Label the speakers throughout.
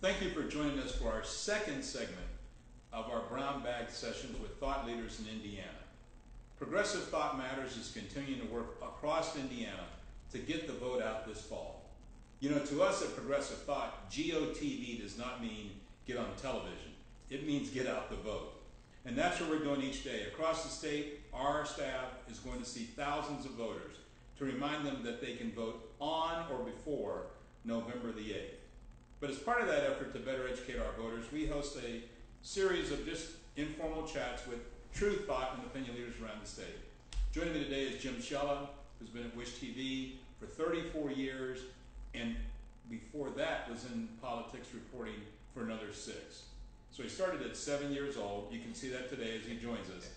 Speaker 1: Thank you for joining us for our second segment of our Brown Bag Sessions with thought leaders in Indiana. Progressive Thought Matters is continuing to work across Indiana to get the vote out this fall. You know, to us at Progressive Thought, GOTV does not mean get on television. It means get out the vote. And that's what we're doing each day. Across the state, our staff is going to see thousands of voters to remind them that they can vote on or before November the 8th. But as part of that effort to better educate our voters, we host a series of just informal chats with true thought and opinion leaders around the state. Joining me today is Jim Shella, who's been at WISH TV for 34 years, and before that was in politics reporting for another 6. So he started at 7 years old. You can see that today as he joins us.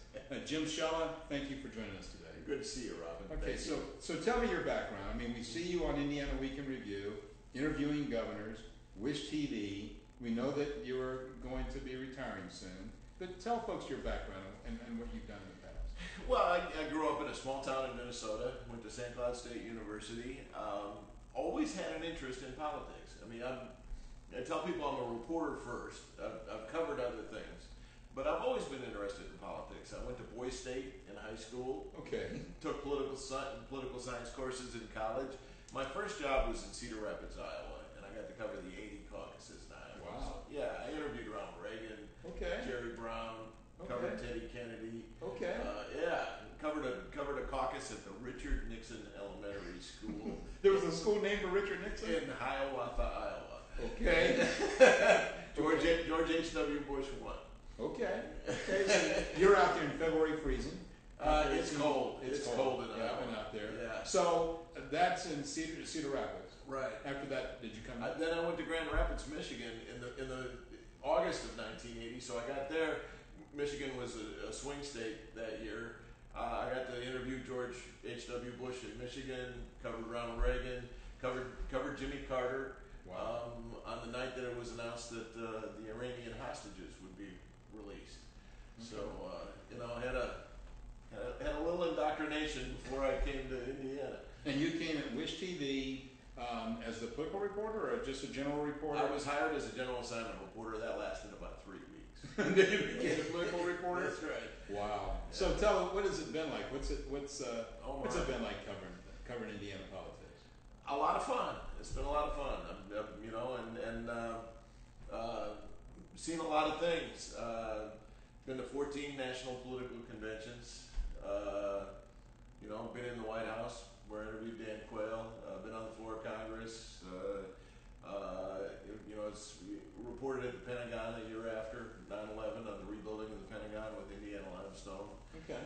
Speaker 1: Jim Shella, thank you for joining us today.
Speaker 2: Good to see you, Robin.
Speaker 1: Okay, so tell me your background. I mean, we see you on Indiana Week in Review, interviewing governors, WISH TV. We know that you're going to be retiring soon. But tell folks your background and what you've done in the past.
Speaker 2: Well, I grew up in a small town in Minnesota, went to St. Cloud State University, always had an interest in politics. I mean, I tell people I'm a reporter first. I've covered other things, but I've always been interested in politics. I went to Boise State in high school.
Speaker 1: Okay.
Speaker 2: Took political science courses in college. My first job was in Cedar Rapids, Iowa, and I got to cover the 80 caucuses in Iowa.
Speaker 1: Wow.
Speaker 2: So, yeah, I interviewed Ronald Reagan, Jerry Brown, covered Teddy Kennedy.
Speaker 1: Okay.
Speaker 2: Covered a caucus at the Richard Nixon Elementary School.
Speaker 1: There was a school named for Richard Nixon?
Speaker 2: In Hiawatha, Iowa.
Speaker 1: Okay.
Speaker 2: George H.W. Bush won.
Speaker 1: Okay. So you're out there in February freezing.
Speaker 2: It's cold. It's cold in Iowa.
Speaker 1: I've been out there.
Speaker 2: Yeah.
Speaker 1: So that's in Cedar Rapids.
Speaker 2: Right.
Speaker 1: After that, did you come?
Speaker 2: Then I went to Grand Rapids, Michigan in the August of 1980. So I got there. Michigan was a swing state that year. I got to interview George H.W. Bush in Michigan, covered Ronald Reagan, covered Jimmy Carter.
Speaker 1: Wow.
Speaker 2: On the night that it was announced that the Iranian hostages would be released. Okay. So had a little indoctrination before I came to Indiana.
Speaker 1: And you came at WISH TV as the political reporter or just a general reporter?
Speaker 2: I was hired as a general assignment reporter. That lasted about 3 weeks.
Speaker 1: And then you became a political reporter?
Speaker 2: That's right.
Speaker 1: Wow. Yeah. So tell what has it been like? What's it been like covering Indiana politics?
Speaker 2: A lot of fun. It's been a lot of fun. Seen a lot of things. Been to 14 national political conventions. Been in the White House where I interviewed Dan Quayle. Been on the floor of Congress. It's reported at the Pentagon a year after 9/11 on the rebuilding of the Pentagon with Indiana limestone.
Speaker 1: Okay.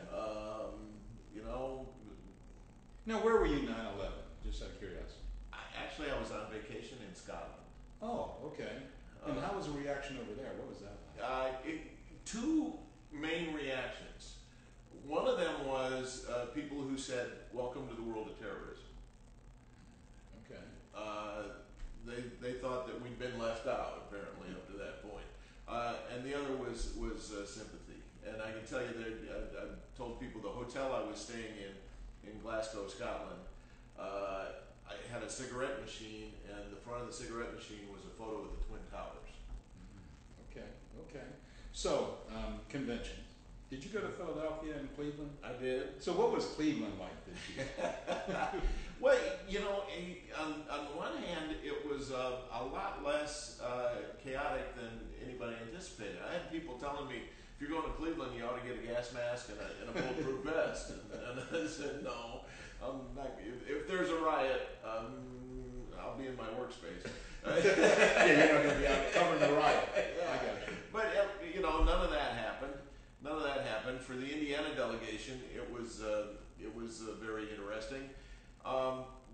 Speaker 2: Now,
Speaker 1: where were you 9/11? Just out of curiosity.
Speaker 2: I was on vacation in Scotland.
Speaker 1: Oh, okay. And how was the reaction over there? What was that like?
Speaker 2: Two main reactions. One of them was people who said, "Welcome to the world of terrorism."
Speaker 1: Okay.
Speaker 2: They thought that we'd been left out, apparently, up to that point. And the other was sympathy. And I can tell you that I told people the hotel I was staying in Glasgow, Scotland, I had a cigarette machine, and the front of the cigarette machine was a photo of the Twin Towers.
Speaker 1: Okay. So, conventions. Did you go to Philadelphia and Cleveland?
Speaker 2: I did.
Speaker 1: So what was Cleveland like this year?
Speaker 2: Well, on the one hand, it was a lot less chaotic than anybody anticipated. I had people telling me, if you're going to Cleveland, you ought to get a gas mask and a bulletproof vest. And I said, no, I'm not. If there's a riot, I'll be in my workspace.
Speaker 1: Yeah, you're not going to be out covering the riot.
Speaker 2: Yeah.
Speaker 1: I got you.
Speaker 2: But, none of that happened. None of that happened. For the Indiana delegation, it was very interesting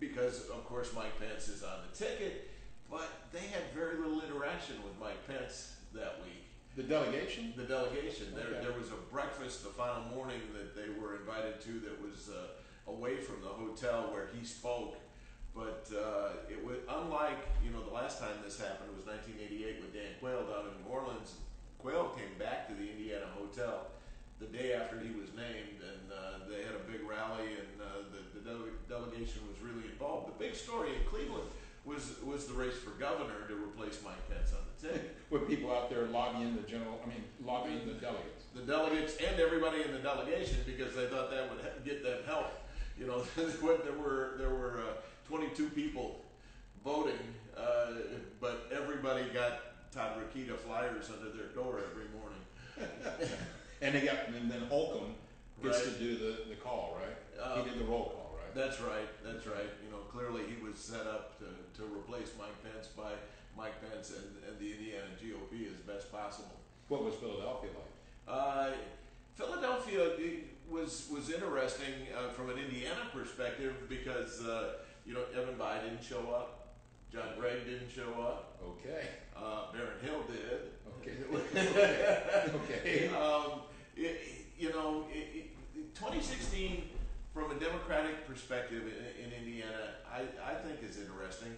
Speaker 2: because, of course, Mike Pence is on the ticket, but they had very little interaction with Mike Pence that week.
Speaker 1: The delegation?
Speaker 2: The delegation.
Speaker 1: Okay.
Speaker 2: There was a breakfast the final morning that they were invited to that was away from the hotel where he spoke. But it was unlike, the last time this happened was 1988 with Dan Quayle down in New Orleans. Quayle came back to the Indiana hotel the day after he was named, and they had a big rally, and the delegation was really involved. The big story in Cleveland was the race for governor to replace Mike Pence on the ticket.
Speaker 1: With people out there lobbying lobbying the delegates.
Speaker 2: The delegates and everybody in the delegation, because they thought that would get them help. You know, there were 22 people voting, but everybody got Todd Rokita flyers under their door every morning.
Speaker 1: And then Holcomb gets
Speaker 2: Right.
Speaker 1: to do the call, right? He did the roll call, right?
Speaker 2: That's right. That's right. You know, clearly he was set up to replace Mike Pence by Mike Pence and the Indiana GOP as best possible.
Speaker 1: What was Philadelphia like?
Speaker 2: Philadelphia was interesting from an Indiana perspective because Evan Bayh didn't show up, John Gregg didn't show up,
Speaker 1: Okay.
Speaker 2: Barron Hill did.
Speaker 1: Okay.
Speaker 2: 2016 from a Democratic perspective in Indiana, I think is interesting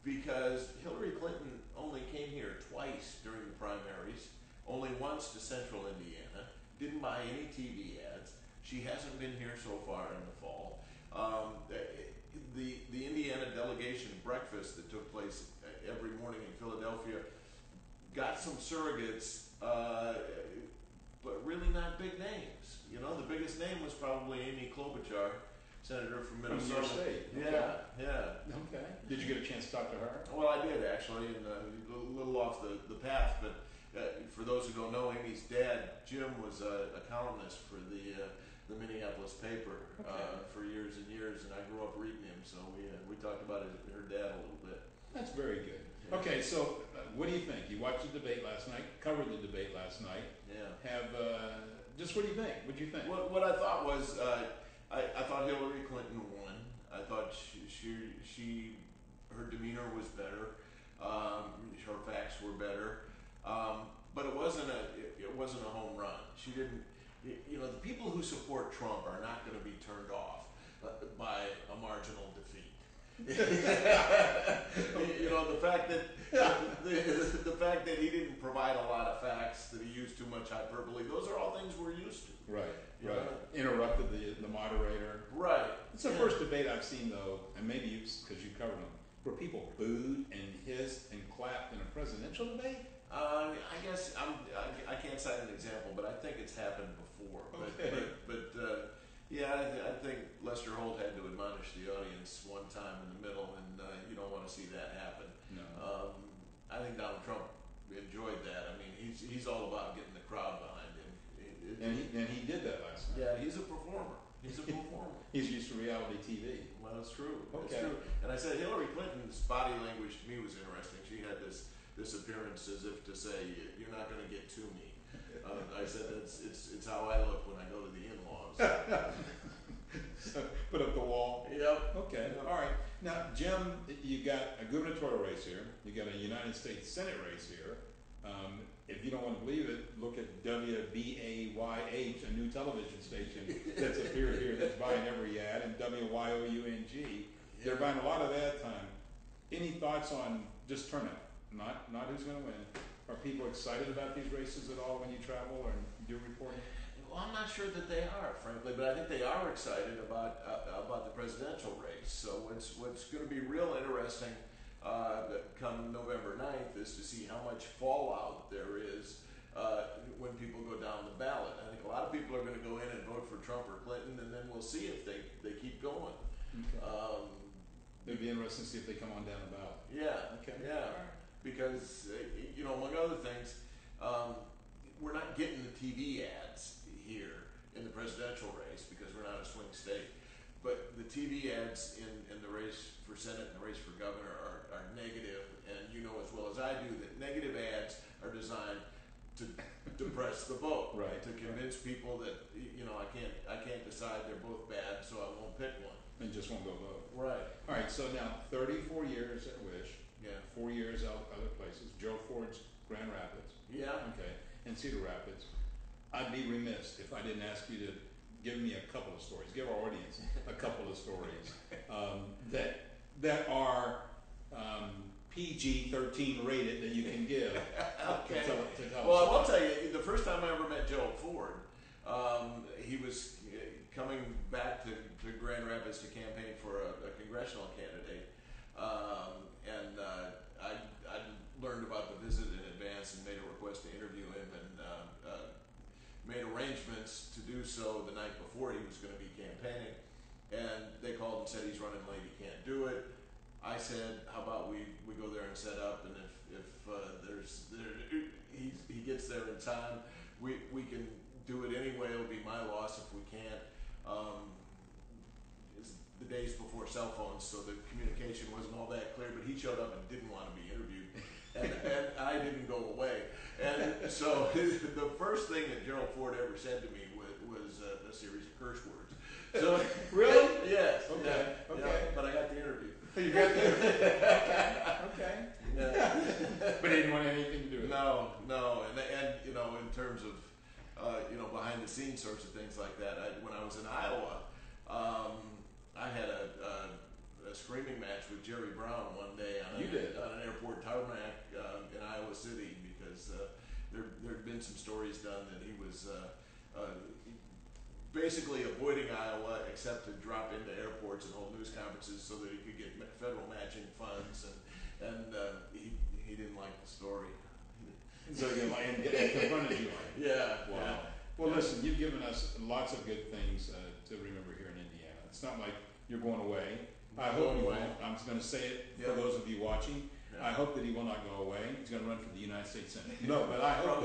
Speaker 2: because Hillary Clinton only came here twice during the primaries, only once to Central Indiana, didn't buy any TV ads. She hasn't been here so far in the fall. The Indiana delegation breakfast that took place every morning in Philadelphia got some surrogates, but really not big names. You know, the biggest name was probably Amy Klobuchar, senator from Minnesota.
Speaker 1: From your state.
Speaker 2: Yeah.
Speaker 1: Okay. Did you get a chance to talk to her?
Speaker 2: Well, I did actually, and a little off the path, but for those who don't know, Amy's dad, Jim, was a columnist for the Minneapolis paper for years and years, and I grew up reading him, so we talked about her dad a little bit.
Speaker 1: That's very good.
Speaker 2: Yeah.
Speaker 1: Okay, so what do you think? You watched the debate last night, covered the debate last night.
Speaker 2: Yeah.
Speaker 1: Just what do you think? What do you think?
Speaker 2: What I thought was, I thought Hillary Clinton won. I thought her demeanor was better. Her facts were better. But it wasn't a home run. She didn't. The people who support Trump are not going to be turned off by a marginal defeat. The fact that he didn't provide a lot of facts, that he used too much hyperbole, those are all things we're used to.
Speaker 1: Right.
Speaker 2: Yeah.
Speaker 1: Interrupted the moderator.
Speaker 2: Right.
Speaker 1: It's the first debate I've seen, though, and maybe because you covered them, where people booed and hissed and clapped in a presidential debate.
Speaker 2: I guess I can't cite an example, but I think it's happened before.
Speaker 1: Okay.
Speaker 2: I think Lester Holt had to admonish the audience one time in the middle, and you don't want to see that happen.
Speaker 1: No.
Speaker 2: I think Donald Trump enjoyed that. I mean, he's all about getting the crowd behind him.
Speaker 1: And he did that last night.
Speaker 2: Yeah, he's a performer. He's a performer.
Speaker 1: He's used to reality TV.
Speaker 2: Well, that's true.
Speaker 1: Okay.
Speaker 2: That's true. And I said Hillary Clinton's body language to me was interesting. She had this appearance as if to say, "You're not going to get to me." I said it's how I look when I go to the in-laws.
Speaker 1: So, put up the wall.
Speaker 2: Yep.
Speaker 1: Okay.
Speaker 2: Yep.
Speaker 1: All right. Now, Jim, you got a gubernatorial race here. You got a United States Senate race here. If you don't want to believe it, look at WBAYH, a new television station that's appeared here that's buying every ad, and WYOUNG. They're buying a lot of ad time. Any thoughts on just turnout? Not who's going to win. Are people excited about these races at all when you travel or do reporting?
Speaker 2: Well, I'm not sure that they are, frankly, but I think they are excited about the presidential race. So what's going to be real interesting come November 9th is to see how much fallout there is when people go down the ballot. I think a lot of people are going to go in and vote for Trump or Clinton, and then we'll see if they keep going.
Speaker 1: Okay. It'd be interesting to see if they come on down the ballot.
Speaker 2: Yeah.
Speaker 1: Okay.
Speaker 2: Yeah. Because among other things, we're not getting the TV ads here in the presidential race because we're not a swing state. But the TV ads in the race for Senate and the race for governor are negative, and you know as well as I do that negative ads are designed to depress the vote,
Speaker 1: Right.
Speaker 2: To convince people that I can't decide, they're both bad, so I won't pick one.
Speaker 1: And just won't go vote.
Speaker 2: Right.
Speaker 1: All right, so now 34 years at WISH,
Speaker 2: Yeah.
Speaker 1: 4 years out other places. Joe Ford's Grand Rapids,
Speaker 2: Yeah.
Speaker 1: okay, and Cedar Rapids. I'd be remiss if I didn't ask you to give me a couple of stories, give our audience a couple of stories that are PG-13 rated that you can give
Speaker 2: Okay.
Speaker 1: to tell
Speaker 2: Well,
Speaker 1: us.
Speaker 2: I will tell you, the first time I ever met Joe Ford, he was coming back to Grand Rapids to campaign for a congressional candidate, and said he's running late, he can't do it. I said, how about we go there and set up, and if he gets there in time, we can do it anyway. It'll be my loss if we can't. It's the days before cell phones, so the communication wasn't all that clear, but he showed up and didn't want to be interviewed, and I didn't go away. And so the first thing that Gerald Ford ever said to me was a series of curse words. So
Speaker 1: Really?
Speaker 2: Yes.
Speaker 1: Okay.
Speaker 2: Yeah,
Speaker 1: Okay.
Speaker 2: yeah, but I got the interview.
Speaker 1: You got the okay.
Speaker 2: Yeah.
Speaker 1: But he didn't want anything to do with it.
Speaker 2: No, and you know, in terms of behind the scenes sorts of things like that. When I was in Iowa, I had a screaming match with Jerry Brown one day on an airport tarmac in Iowa City because there'd been some stories done that he was basically avoiding Iowa except to drop into airports and hold news conferences so that he could get federal matching funds, and he didn't like the story.
Speaker 1: So you and confronted you on it.
Speaker 2: Yeah.
Speaker 1: Wow.
Speaker 2: Yeah.
Speaker 1: Well, listen, you've given us lots of good things to remember here in Indiana. It's not like you're going away. I hope you won't. I'm just going to say it for those of you watching. I hope that he will not go away. He's going to run for the United States Senate. No, but I hope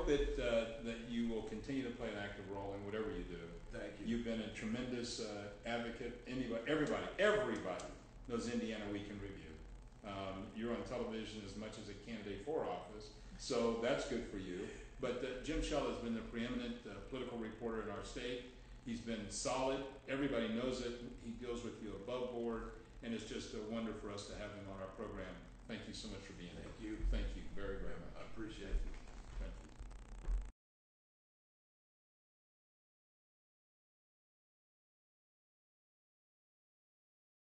Speaker 1: that you will continue to play an active role in whatever you do.
Speaker 2: Thank you.
Speaker 1: You've been a tremendous advocate. Everybody knows Indiana Week in Review. You're on television as much as a candidate for office, so that's good for you. But Jim Shella has been the preeminent political reporter in our state. He's been solid. Everybody knows it. He goes with you above board, and it's just a wonder for us to have him on our program. Thank you so much for being here.
Speaker 2: Thank you.
Speaker 1: Thank